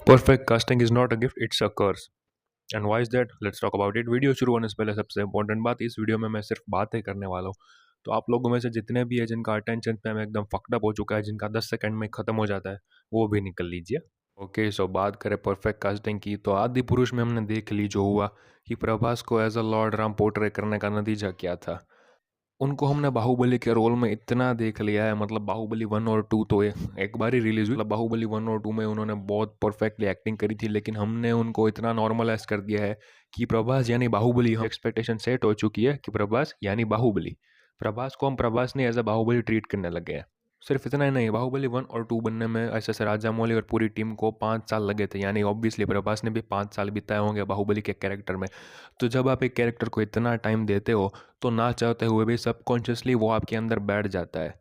Perfect casting is not a gift, it's a curse. And why is that, let's talk about it. Video शुरू होने से पहले सबसे important बात, इस वीडियो में मैं सिर्फ बातें करने वाला हूँ। तो आप लोगों में से जितने भी है जिनका अटेंशन स्पैम एकदम फक्ड अप हो चुका है, जिनका 10 सेकंड में खत्म हो जाता है, वो भी निकल लीजिए। ओके, सो बात करें परफेक्ट कास्टिंग की, तो आदि पुरुष में हमने देख ली जो हुआ कि प्रभास को as a lord Ram portray करने का नतीजा क्या था। उनको हमने बाहुबली के रोल में इतना देख लिया है, मतलब बाहुबली 1 और 2 तो एक बार ही रिलीज हुई, मतलब बाहुबली 1 और 2 में उन्होंने बहुत परफेक्टली एक्टिंग करी थी, लेकिन हमने उनको इतना नॉर्मलाइज कर दिया है कि प्रभास यानी बाहुबली, हम एक्सपेक्टेशन सेट हो चुकी है कि प्रभास यानी बाहुबली, प्रभास को हम प्रभास नहीं एज अ बाहुबली ट्रीट करने लगे हैं। सिर्फ इतना ही नहीं, बाहुबली 1 और 2 बनने में एस राजामौली और पूरी टीम को 5 साल लगे थे, यानी ऑब्वियसली प्रभास ने भी 5 साल बिताए होंगे बाहुबली के कैरेक्टर में। तो जब आप एक कैरेक्टर को इतना टाइम देते हो तो ना चाहते हुए भी सबकॉन्शियसली वो आपके अंदर बैठ जाता है।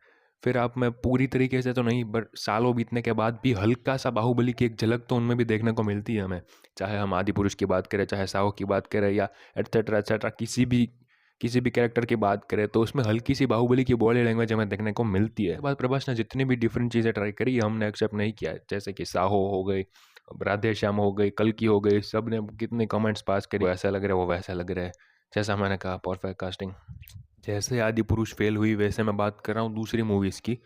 फिर आप, मैं पूरी तरीके से तो नहीं, बट सालों बीतने के बाद भी हल्का सा बाहुबली की एक झलक तो उनमें भी देखने को मिलती है हमें। चाहे हम आदि पुरुष की बात करें, चाहे साहो की बात करें, या एट्सेट्रा किसी भी कैरेक्टर की बात करें, तो उसमें हल्की सी बाहुबली की बॉडी लैंग्वेज हमें देखने को मिलती है। बाद प्रभास ने जितनी भी डिफरेंट चीज़ें ट्राई करी हमने एक्सेप्ट नहीं किया, जैसे कि साहो हो गई, राधे श्याम हो गई, कल्कि हो गई, सब ने कितने कमेंट्स पास करे, वो ऐसा लग रहा है, वो वैसा लग रहा है। जैसा मैंने कहा, परफेक्ट कास्टिंग। जैसे आदि पुरुष फेल हुई, वैसे मैं बात कर रहा हूँ दूसरी मूवीज़ की।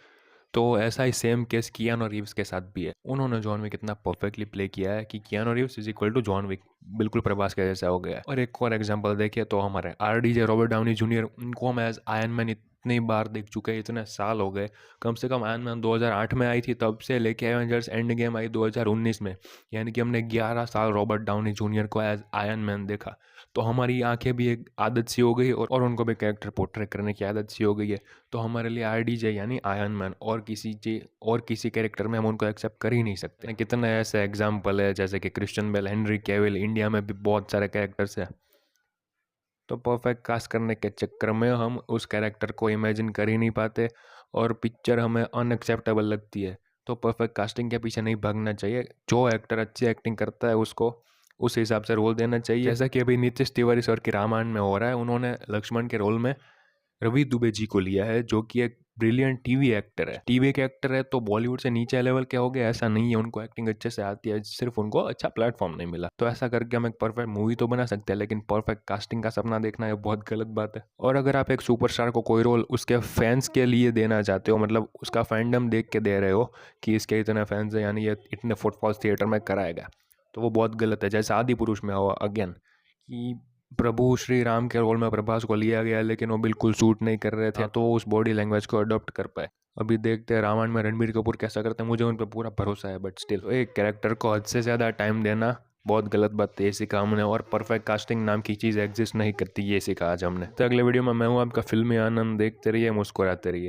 तो ऐसा ही सेम केस कियानो रीव्स के साथ भी है। उन्होंने जॉन विक इतना परफेक्टली प्ले किया है कि Keanu Reeves is equal to John Wick, बिल्कुल प्रभास के जैसा हो गया है। और एक और एग्जांपल देखिए तो हमारे RDJ रॉबर्ट डाउनी जूनियर, उनको हम एज आयरन मैन इतनी बार देख चुके हैं, इतने साल हो गए। कम से कम आयरन मैन 2008 में आई थी, तब से लेके एवेंजर्स एंड गेम आई 2019 में, यानी कि हमने 11 साल रॉबर्ट डाउनी जूनियर को एज आयरन मैन देखा। तो हमारी आंखें भी एक आदत सी हो गई, और उनको भी कैरेक्टर पोर्ट्रे करने की आदत सी हो गई है। तो हमारे लिए RDJ यानी आयरन मैन, और किसी कैरेक्टर में हम उनको एक्सेप्ट कर ही नहीं सकते। कितने ऐसे एग्जाम्पल है, जैसे कि Christian Bale, Henry Cavill, India में भी बहुत सारे कैरेक्टर्स हैं। तो परफेक्ट कास्ट करने के चक्कर में हम उस कैरेक्टर को इमेजिन कर ही नहीं पाते, और पिक्चर हमें अनएक्सेप्टेबल लगती है। तो परफेक्ट कास्टिंग के पीछे नहीं भागना चाहिए, जो एक्टर अच्छी एक्टिंग करता है उसको उस हिसाब से रोल देना चाहिए। जैसा कि अभी नीतीश तिवारी सर की रामायण में हो रहा है, उन्होंने लक्ष्मण के रोल में रवि दुबे जी को लिया है, जो कि एक ब्रिलियंट टीवी एक्टर है। टीवी के एक्टर है तो बॉलीवुड से नीचे लेवल के हो गए, ऐसा नहीं है। उनको एक्टिंग अच्छे से आती है, सिर्फ उनको अच्छा प्लेटफॉर्म नहीं मिला। तो ऐसा करके हम एक परफेक्ट मूवी तो बना सकते हैं, लेकिन परफेक्ट कास्टिंग का सपना देखना ये बहुत गलत बात है। और अगर आप एक सुपरस्टार को कोई रोल उसके फैंस के लिए देना चाहते हो, मतलब उसका फैंडम देख के दे रहे हो कि इसके इतने फैंस हैं, यानी ये इतने फुटफॉल्स थिएटर में कराएगा, तो वो बहुत गलत है। जैसे आदि पुरुष में हुआ अगेन, कि प्रभु श्री राम के रोल में प्रभास को लिया गया, लेकिन वो बिल्कुल सूट नहीं कर रहे थे, तो वो उस बॉडी लैंग्वेज को अडॉप्ट कर पाए। अभी देखते हैं रावण में रणबीर कपूर कैसा करते हैं, मुझे उन पर पूरा भरोसा है, बट स्टिल एक कैरेक्टर को हद से ज़्यादा टाइम देना बहुत गलत बात है, ये सीखा हमने। और परफेक्ट कास्टिंग नाम की चीज़ एग्जिस्ट नहीं करती, ये सीखा आज हमने। तो अगले वीडियो में मैं हूँ आपका फिल्मी आनंद, देखते रहिए, मुस्कुराते रहिए।